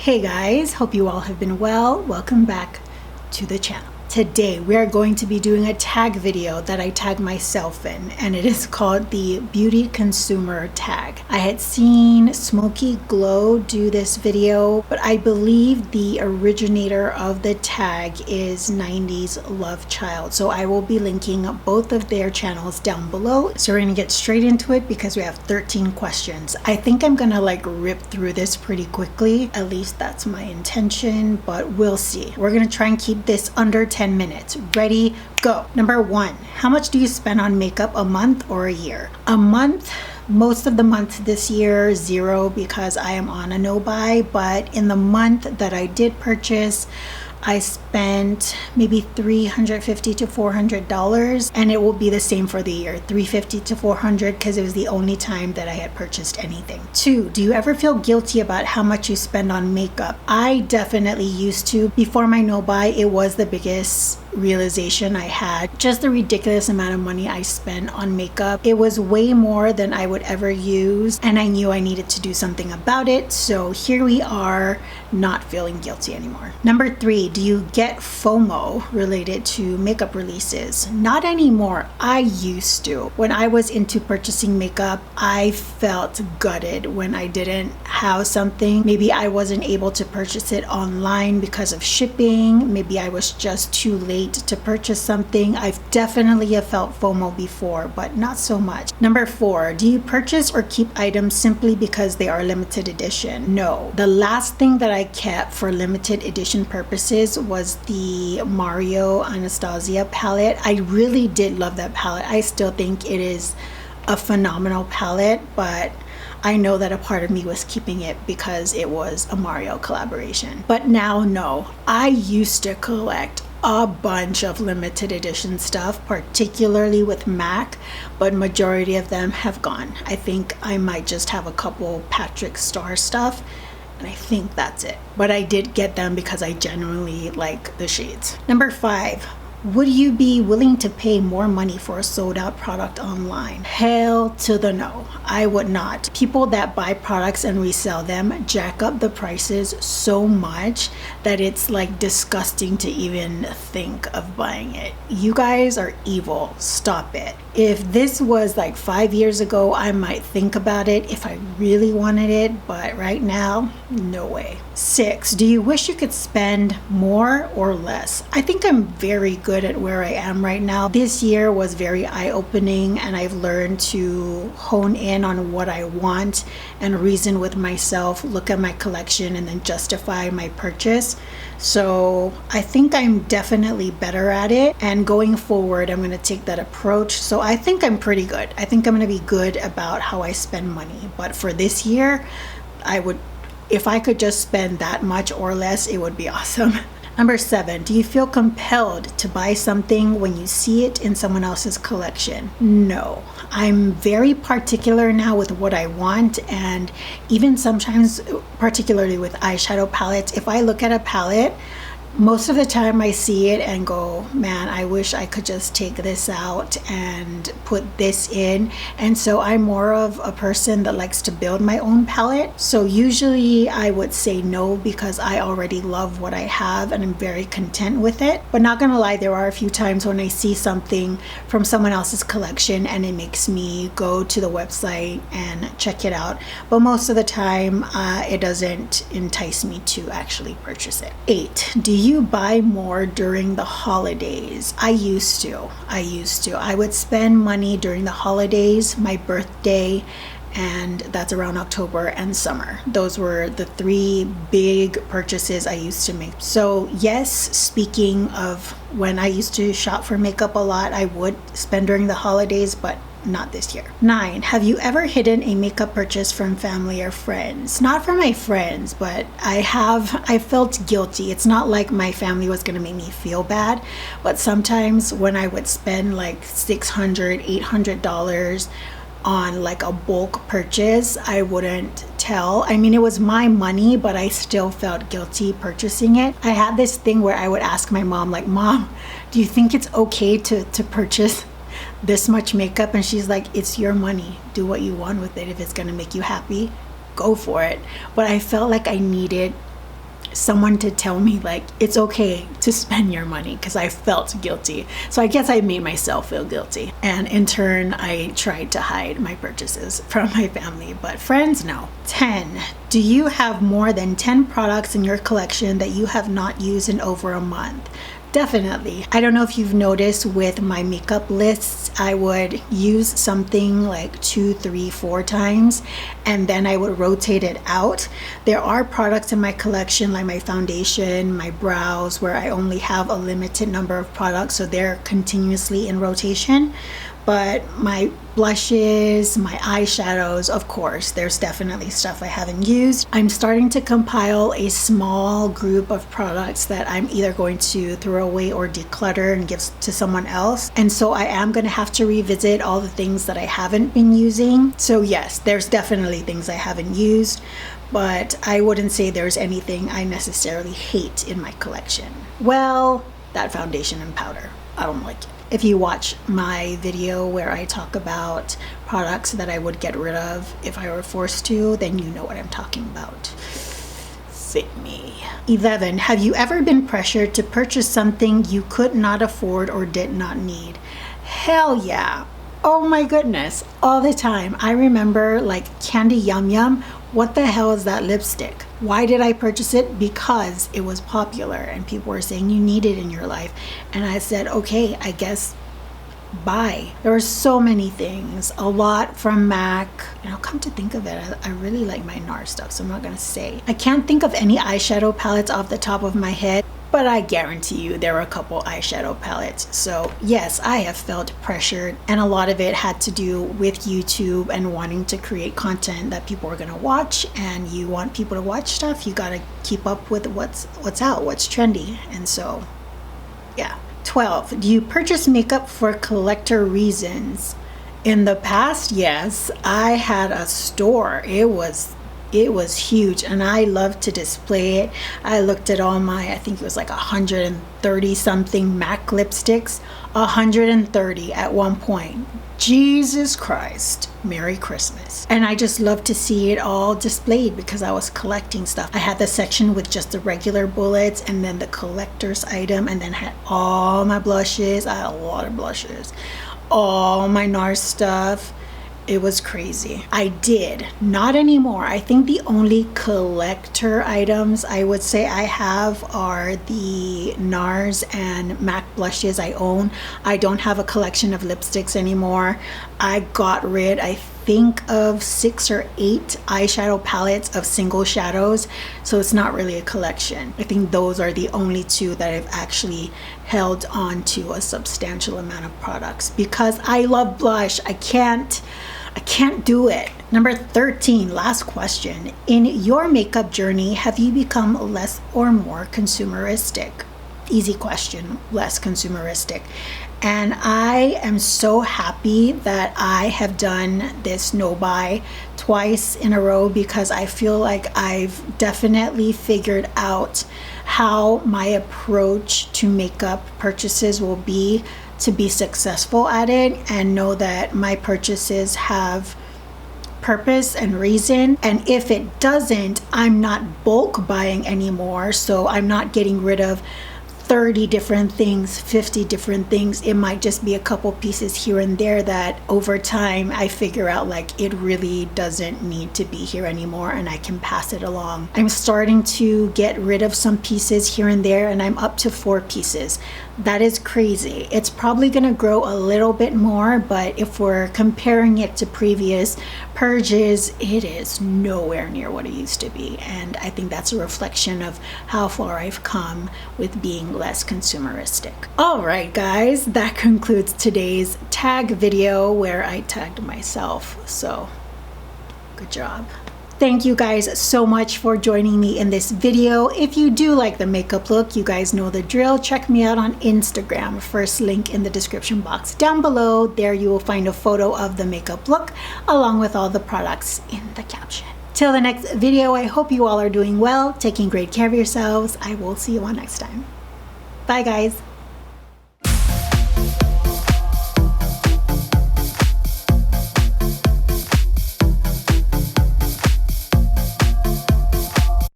Hey guys, hope you all have been well. Welcome back to the channel. Today we are going to be doing a tag video that I tag myself in, and it is called the Beauty Consumer Tag. I had seen Smokey Glow do this video, but I believe the originator of the tag is 90s LoveChild. So I will be linking both of their channels down below. So we're gonna get straight into it because we have 13 questions. I think I'm gonna rip through this pretty quickly. At least that's my intention, but we'll see. We're gonna try and keep this under 10 minutes. Ready, go. Number 1, how much do you spend on makeup a month or a year? A month, most of the month this year, 0, because I am on a no buy, but in the month that I did purchase, I spent maybe $350 to $400, and it will be the same for the year, $350 to $400, because it was the only time that I had purchased anything. 2, do you ever feel guilty about how much you spend on makeup? I definitely used to. Before my no buy, it was the biggest realization I had. Just the ridiculous amount of money I spent on makeup. It was way more than I would ever use, and I knew I needed to do something about it. So here we are, not feeling guilty anymore. Number 3, do you get FOMO related to makeup releases? Not anymore. I used to. When I was into purchasing makeup, I felt gutted when I didn't have something. Maybe I wasn't able to purchase it online because of shipping. Maybe I was just too late to purchase something. I've definitely felt FOMO before, but not so much. Number 4, do you purchase or keep items simply because they are limited edition? No. The last thing that I kept for limited edition purposes was the Mario Anastasia palette. I really did love that palette. I still think it is a phenomenal palette, but I know that a part of me was keeping it because it was a Mario collaboration. But now, no. I used to collect a bunch of limited edition stuff, particularly with MAC, but majority of them have gone. I think I might just have a couple Patrick Star stuff, and I think that's it. But I did get them because I genuinely like the shades. Number 5, would you be willing to pay more money for a sold out product online? Hell to the no. I would not. People that buy products and resell them jack up the prices so much that it's disgusting to even think of buying it. You guys are evil. Stop it. If this was 5 years ago, I might think about it if I really wanted it, but right now, no way. 6, do you wish you could spend more or less? I think I'm very good at where I am right now. This year was very eye-opening, and I've learned to hone in on what I want and reason with myself, look at my collection, and then justify my purchase. So I think I'm definitely better at it, and going forward I'm going to take that approach. So I think I'm pretty good. I think I'm going to be good about how I spend money. But for this year, if I could just spend that much or less, it would be awesome. Number 7, do you feel compelled to buy something when you see it in someone else's collection? No. I'm very particular now with what I want, and even sometimes, particularly with eyeshadow palettes, if I look at a palette, most of the time I see it and go, man, I wish I could just take this out and put this in. And so I'm more of a person that likes to build my own palette. So usually I would say no because I already love what I have and I'm very content with it. But not gonna lie, there are a few times when I see something from someone else's collection and it makes me go to the website and check it out. But most of the time it doesn't entice me to actually purchase it. 8, do you buy more during the holidays? I used to. I would spend money during the holidays, my birthday, and that's around October, and summer. Those were the 3 big purchases I used to make. So yes, speaking of when I used to shop for makeup a lot, I would spend during the holidays, but not this year. 9, have you ever hidden a makeup purchase from family or friends? Not from my friends, but I felt guilty. It's not like my family was gonna make me feel bad, but sometimes when I would spend $600, $800 on a bulk purchase, I wouldn't tell. I mean, it was my money, but I still felt guilty purchasing it. I had this thing where I would ask my mom, Mom, do you think it's okay to purchase this much makeup? And she's like, it's your money, do what you want with it. If it's gonna make you happy, go for it. But I felt like I needed someone to tell me like it's okay to spend your money, because I felt guilty. So I guess I made myself feel guilty, and in turn I tried to hide my purchases from my family, but friends, no. 10. Do you have more than 10 products in your collection that you have not used in over a month? Definitely. I don't know if you've noticed with my makeup lists, I would use something like 2, 3, 4 times, and then I would rotate it out. There are products in my collection like my foundation, my brows, where I only have a limited number of products, so they're continuously in rotation. But my blushes, my eyeshadows, of course, there's definitely stuff I haven't used. I'm starting to compile a small group of products that I'm either going to throw away or declutter and give to someone else. And so I am going to have to revisit all the things that I haven't been using. So yes, there's definitely things I haven't used, but I wouldn't say there's anything I necessarily hate in my collection. Well, that foundation and powder, I don't like it. If you watch my video where I talk about products that I would get rid of if I were forced to, then you know what I'm talking about. Fit me. 11. Have you ever been pressured to purchase something you could not afford or did not need? Hell yeah. Oh my goodness. All the time. I remember like Candy Yum Yum. What the hell is that lipstick? Why did I purchase it? Because it was popular and people were saying you need it in your life. And I said, okay, I guess buy. There were so many things, a lot from MAC. You know, come to think of it, I really like my NARS stuff, so I'm not gonna say. I can't think of any eyeshadow palettes off the top of my head, but I guarantee you there were a couple eyeshadow palettes. So yes, I have felt pressured, and a lot of it had to do with YouTube and wanting to create content that people are gonna watch, and you want people to watch stuff, you gotta keep up with what's out, what's trendy. And so yeah. 12. Do you purchase makeup for collector reasons? In the past, yes. I had a store. It was huge, and I loved to display it. I looked at all my, I think it was like 130 something MAC lipsticks, 130 at one point. Jesus Christ, Merry Christmas. And I just loved to see it all displayed because I was collecting stuff. I had the section with just the regular bullets, and then the collector's item, and then had all my blushes. I had a lot of blushes, all my NARS stuff. It was crazy. I did, not anymore. I think the only collector items I would say I have are the NARS and MAC blushes I own. I don't have a collection of lipsticks anymore. I got rid, I think, of 6 or 8 eyeshadow palettes of single shadows, so it's not really a collection. I think those are the only 2 that I've actually held on to a substantial amount of products because I love blush. I can't do it. Number 13, last question. In your makeup journey, have you become less or more consumeristic? Easy question, less consumeristic. And I am so happy that I have done this no buy twice in a row because I feel like I've definitely figured out how my approach to makeup purchases will be to be successful at it, and know that my purchases have purpose and reason. And if it doesn't, I'm not bulk buying anymore, so I'm not getting rid of 30 different things, 50 different things. It might just be a couple pieces here and there that over time I figure out like it really doesn't need to be here anymore and I can pass it along. I'm starting to get rid of some pieces here and there, and I'm up to 4 pieces. That is crazy. It's probably gonna grow a little bit more, but if we're comparing it to previous purges, it is nowhere near what it used to be. And I think that's a reflection of how far I've come with being less consumeristic. All right, guys, that concludes today's tag video where I tagged myself. So good job. Thank you guys so much for joining me in this video. If you do like the makeup look, you guys know the drill. Check me out on Instagram. First link in the description box down below. There you will find a photo of the makeup look along with all the products in the caption. Till the next video, I hope you all are doing well, taking great care of yourselves. I will see you all next time. Bye guys.